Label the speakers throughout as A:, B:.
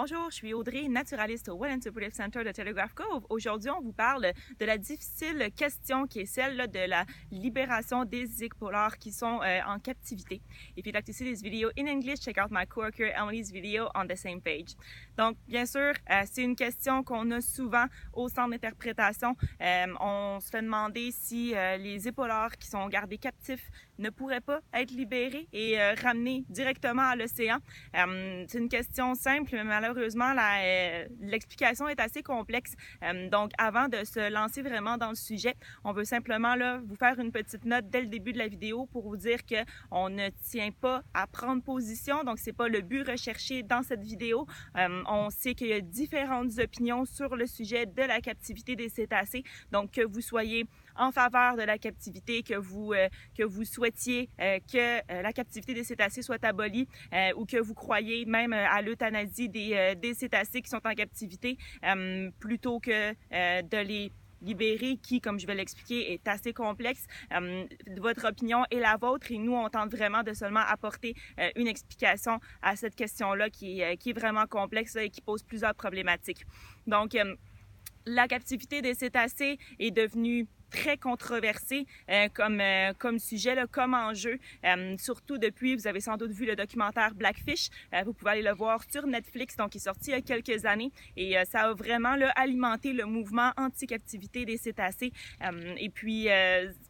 A: Bonjour, je suis Audrey, naturaliste au Wild Interpretive Center de Telegraph Cove. Aujourd'hui, on vous parle de la difficile question qui est celle de la libération des écureuils polaires qui sont en captivité. If you'd like to see this video in English, check out my coworker Emily's video on the same page. Donc, bien sûr, c'est une question qu'on a souvent au centre d'interprétation. On se fait demander si les épaulards qui sont gardés captifs ne pourraient pas être libérés et ramenés directement à l'océan. C'est une question simple, mais malheureusement, l'explication est assez complexe. Donc, avant de se lancer vraiment dans le sujet, on veut simplement vous faire une petite note dès le début de la vidéo pour vous dire qu'on ne tient pas à prendre position. Donc, c'est pas le but recherché dans cette vidéo. On sait qu'il y a différentes opinions sur le sujet de la captivité des cétacés. Donc, que vous soyez en faveur de la captivité, que vous souhaitiez que la captivité des cétacés soit abolie ou que vous croyez même à l'euthanasie des cétacés qui sont en captivité plutôt que de les libérer, qui, comme je vais l'expliquer, est assez complexe. Votre opinion est la vôtre et nous, on tente vraiment de seulement apporter une explication à cette question-là qui est vraiment complexe et qui pose plusieurs problématiques. Donc, la captivité des cétacés est devenue très controversé comme sujet, comme enjeu, surtout depuis, vous avez sans doute vu le documentaire Blackfish, vous pouvez aller le voir sur Netflix, donc il est sorti il y a quelques années et ça a vraiment alimenté le mouvement anti-captivité des cétacés et puis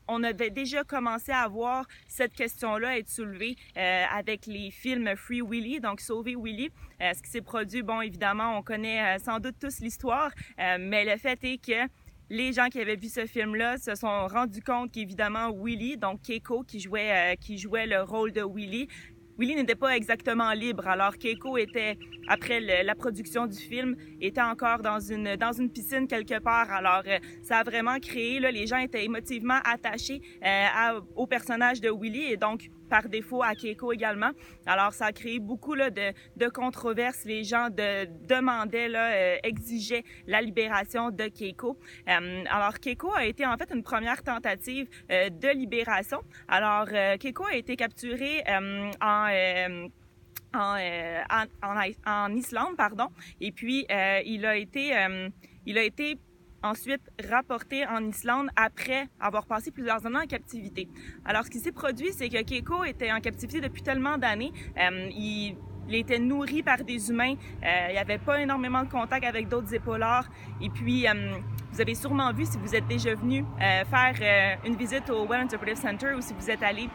A: on avait déjà commencé à voir cette question-là être soulevée avec les films Free Willy, donc Sauver Willy. Ce qui s'est produit, bon, évidemment, on connaît sans doute tous l'histoire, mais le fait est que les gens qui avaient vu ce film-là se sont rendus compte qu'évidemment Willy, donc Keiko qui jouait le rôle de Willy n'était pas exactement libre. Alors Keiko était, après la production du film, était encore dans une piscine quelque part. Alors ça a vraiment créé, les gens étaient émotivement attachés au personnage de Willy et donc par défaut à Keiko également. Alors ça a créé beaucoup de controverses. Les gens demandaient, exigeaient la libération de Keiko. Alors Keiko a été en fait une première tentative de libération. Alors Keiko a été capturé en Islande, pardon, et puis il a été ensuite rapporté en Islande après avoir passé plusieurs années en captivité. Alors, ce qui s'est produit, c'est que Keiko était en captivité depuis tellement d'années. Il était nourri par des humains. Il n'y avait pas énormément de contact avec d'autres épaulards. Et puis, vous avez sûrement vu, si vous êtes déjà venu faire une visite au Wild Interpretive Center ou si vous êtes allé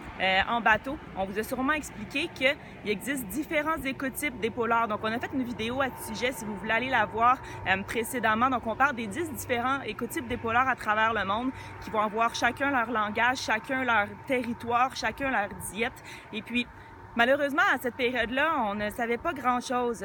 A: en bateau, on vous a sûrement expliqué qu'il existe différents écotypes d'épaulards. Donc, on a fait une vidéo à ce sujet, si vous voulez aller la voir précédemment. Donc, on parle des 10 différents écotypes d'épaulards à travers le monde qui vont avoir chacun leur langage, chacun leur territoire, chacun leur diète. Et puis, malheureusement, à cette période-là, on ne savait pas grand-chose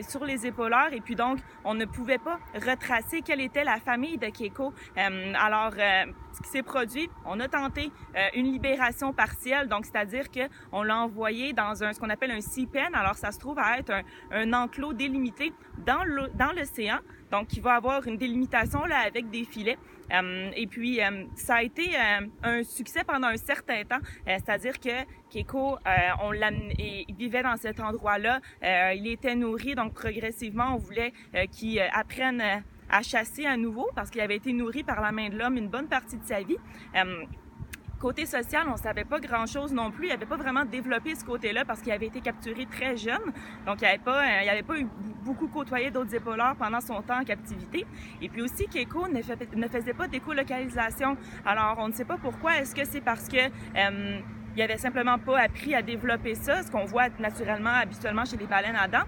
A: sur les épaulards et puis donc, on ne pouvait pas retracer quelle était la famille de Keiko. Alors, ce qui s'est produit, on a tenté une libération partielle, donc c'est-à-dire qu'on l'a envoyé dans ce qu'on appelle un sea pen. Alors, ça se trouve à être un enclos délimité dans l'océan, donc qui va avoir une délimitation avec des filets. Et puis, ça a été un succès pendant un certain temps, c'est-à-dire que Keiko, il vivait dans cet endroit-là, il était nourri, donc progressivement, on voulait qu'il apprenne à chasser à nouveau parce qu'il avait été nourri par la main de l'homme une bonne partie de sa vie. Côté social, on savait pas grand-chose non plus. Il n'avait pas vraiment développé ce côté-là parce qu'il avait été capturé très jeune. Donc, il n'avait pas eu beaucoup côtoyé d'autres épaulards pendant son temps en captivité. Et puis aussi, Keiko ne faisait pas d'écolocalisation. Alors, on ne sait pas pourquoi. Est-ce que c'est parce que il avait simplement pas appris à développer ça, ce qu'on voit naturellement, habituellement chez les baleines à dents.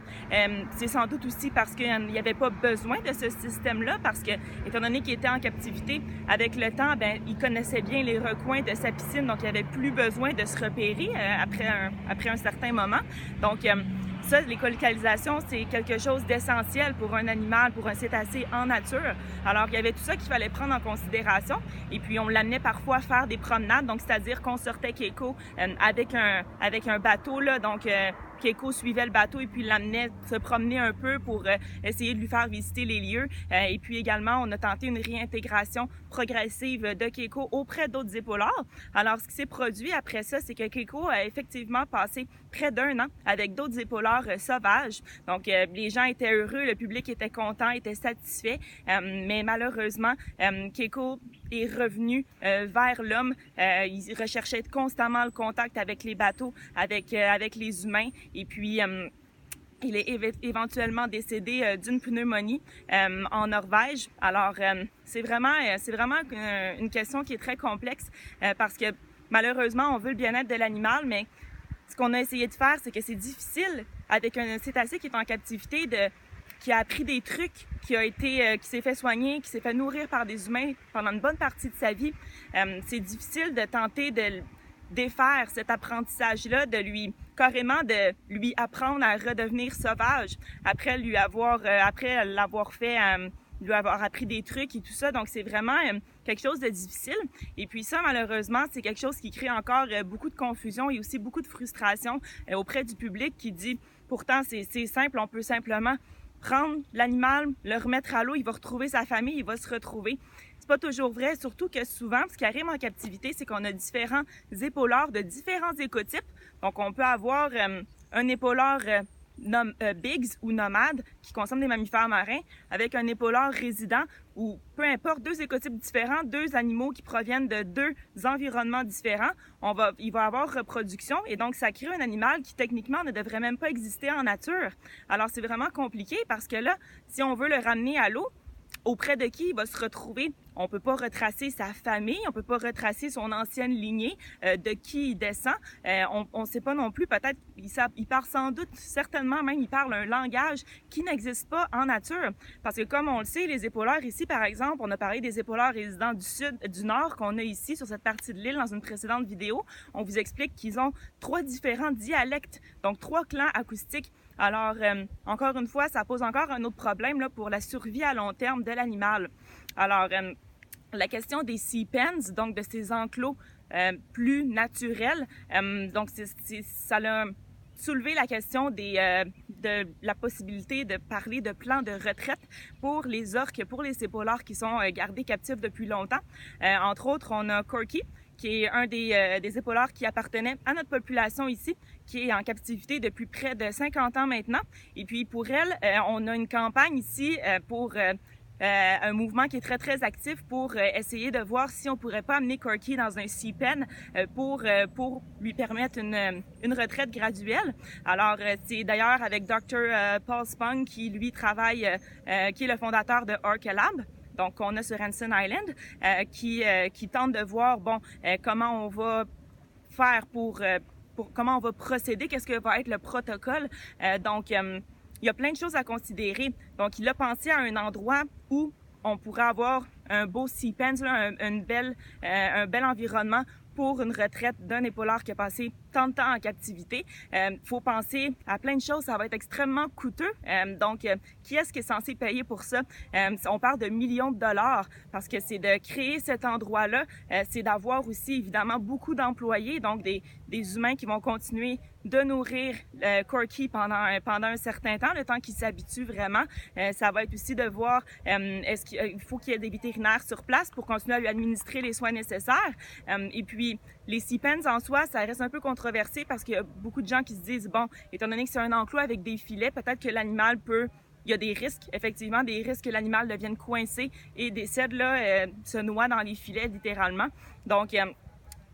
A: C'est sans doute aussi parce qu'il n'y avait pas besoin de ce système-là, parce que, étant donné qu'il était en captivité, avec le temps, il connaissait bien les recoins de sa piscine, donc il n'avait plus besoin de se repérer après un certain moment. Donc, ça, l'écolocalisation, c'est quelque chose d'essentiel pour un animal, pour un cétacé en nature. Alors, il y avait tout ça qu'il fallait prendre en considération. Et puis, on l'amenait parfois faire des promenades, donc c'est-à-dire qu'on sortait Keiko avec un bateau, donc Keiko suivait le bateau et puis l'amenait se promener un peu pour essayer de lui faire visiter les lieux. Et puis également, on a tenté une réintégration progressive de Keiko auprès d'autres épaulards. Alors, ce qui s'est produit après ça, c'est que Keiko a effectivement passé près d'1 an avec d'autres épaulards sauvages. Donc, les gens étaient heureux, le public était content, était satisfait. Mais malheureusement, Keiko est revenu vers l'homme. Il recherchait constamment le contact avec les bateaux, avec les humains. Et puis, il est éventuellement décédé d'une pneumonie en Norvège. Alors, c'est vraiment une question qui est très complexe parce que malheureusement, on veut le bien-être de l'animal, mais ce qu'on a essayé de faire, c'est que c'est difficile avec un cétacé qui est en captivité qui a appris des trucs, qui s'est fait soigner, qui s'est fait nourrir par des humains pendant une bonne partie de sa vie. C'est difficile de tenter de défaire cet apprentissage-là, de lui apprendre à redevenir sauvage après l'avoir fait, lui avoir appris des trucs et tout ça. Donc, c'est vraiment quelque chose de difficile. Et puis ça, malheureusement, c'est quelque chose qui crée encore beaucoup de confusion et aussi beaucoup de frustration auprès du public qui dit, pourtant, c'est simple, on peut simplement prendre l'animal, le remettre à l'eau, il va retrouver sa famille, il va se retrouver. C'est pas toujours vrai, surtout que souvent, ce qui arrive en captivité, c'est qu'on a différents épaulards de différents écotypes. Donc, on peut avoir un épaulard bigs ou nomade qui consomme des mammifères marins avec un épaulard résident ou peu importe, 2 écotypes différents, 2 animaux qui proviennent de 2 environnements différents. Il va avoir reproduction et donc ça crée un animal qui techniquement ne devrait même pas exister en nature. Alors c'est vraiment compliqué parce que là, si on veut le ramener à l'eau, auprès de qui il va se retrouver? On peut pas retracer sa famille, on peut pas retracer son ancienne lignée, de qui il descend. On sait pas non plus, peut-être, il parle sans doute, certainement même, il parle un langage qui n'existe pas en nature. Parce que comme on le sait, les épaulards ici, par exemple, on a parlé des épaulards résidents du nord qu'on a ici sur cette partie de l'île dans une précédente vidéo. On vous explique qu'ils ont 3 différents dialectes, donc 3 clans acoustiques. Alors, encore une fois, ça pose encore un autre problème là, pour la survie à long terme de l'animal. Alors, la question des sea pens, donc de ces enclos plus naturels, donc ça a soulevé la question de la possibilité de parler de plans de retraite pour les orques, pour les épaulards qui sont gardés captifs depuis longtemps. Entre autres, on a Corky, qui est un des épaulards qui appartenait à notre population ici, qui est en captivité depuis près de 50 ans maintenant. Et puis pour elle, on a une campagne ici pour un mouvement qui est très, très actif pour essayer de voir si on pourrait pas amener Corky dans un sea pen pour lui permettre une retraite graduelle. Alors, c'est d'ailleurs avec Dr. Paul Spong qui, lui, travaille, qui est le fondateur de Orca Lab. Donc, on a sur Hansen Island, qui tente de voir, comment on va faire pour comment on va procéder, qu'est-ce que va être le protocole. Donc, il y a plein de choses à considérer. Donc, il a pensé à un endroit où on pourrait avoir un beau sea pen, un bel environnement pour une retraite d'un épaulard qui a passé tant de temps en captivité. Faut penser à plein de choses, ça va être extrêmement coûteux. Donc, qui est-ce qui est censé payer pour ça? On parle de millions de dollars parce que c'est de créer cet endroit-là, c'est d'avoir aussi évidemment beaucoup d'employés, donc des humains qui vont continuer de nourrir Corky pendant un certain temps, le temps qu'il s'habitue vraiment. Ça va être aussi de voir est-ce qu'il faut qu'il y ait des vétérinaires sur place pour continuer à lui administrer les soins nécessaires. Et puis, les sea pens en soi, ça reste un peu controversé parce qu'il y a beaucoup de gens qui se disent, bon, étant donné que c'est un enclos avec des filets, peut-être que l'animal il y a des risques, effectivement, des risques que l'animal devienne coincé et décède là, se noie dans les filets littéralement. Donc,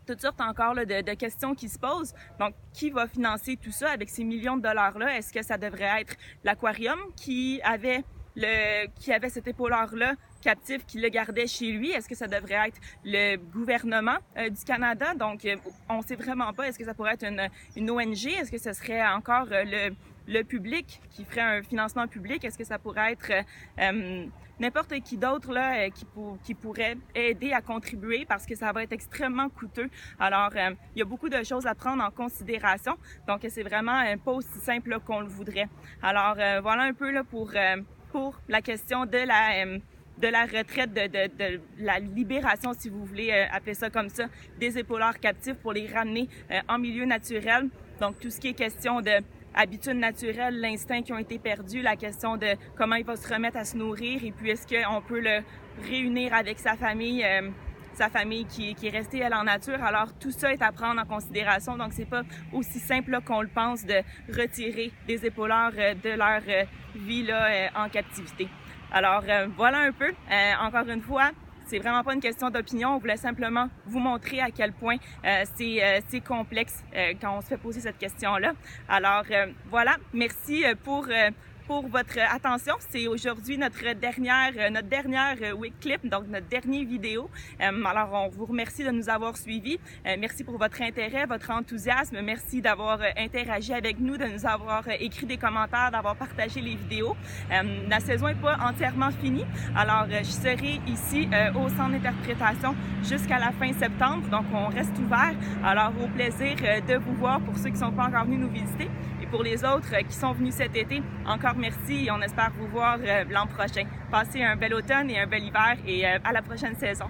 A: toutes sortes encore là, de questions qui se posent. Donc, qui va financer tout ça avec ces millions de dollars-là? Est-ce que ça devrait être l'aquarium qui avait cet épaulard-là captif qui le gardait chez lui? Est-ce que ça devrait être le gouvernement du Canada? Donc, on sait vraiment pas. Est-ce que ça pourrait être une ONG? Est-ce que ce serait encore le public qui ferait un financement public? Est-ce que ça pourrait être n'importe qui d'autre là qui pourrait aider à contribuer parce que ça va être extrêmement coûteux. Alors, il y a beaucoup de choses à prendre en considération. Donc, c'est vraiment pas aussi simple là, qu'on le voudrait. Alors, voilà un peu là pour la question de la retraite, de la libération, si vous voulez appeler ça comme ça, des épaulards captifs pour les ramener en milieu naturel. Donc, tout ce qui est question de habitudes naturelles, l'instinct qui ont été perdus, la question de comment il va se remettre à se nourrir et puis est-ce qu'on peut le réunir avec sa famille qui est restée, elle, en nature. Alors, tout ça est à prendre en considération. Donc, c'est pas aussi simple là, qu'on le pense de retirer des épaulards de leur vie là, en captivité. Alors, voilà un peu. Encore une fois, c'est vraiment pas une question d'opinion. On voulait simplement vous montrer à quel point c'est complexe quand on se fait poser cette question-là. Alors, voilà. Merci pour votre attention. C'est aujourd'hui notre dernière week clip, donc notre dernière vidéo. Alors, on vous remercie de nous avoir suivis. Merci pour votre intérêt, votre enthousiasme. Merci d'avoir interagi avec nous, de nous avoir écrit des commentaires, d'avoir partagé les vidéos. La saison n'est pas entièrement finie. Alors, je serai ici au centre d'interprétation jusqu'à la fin septembre. Donc, on reste ouvert. Alors, au plaisir de vous voir pour ceux qui ne sont pas encore venus nous visiter. Et pour les autres qui sont venus cet été, encore merci et on espère vous voir l'an prochain. Passez un bel automne et un bel hiver et à la prochaine saison.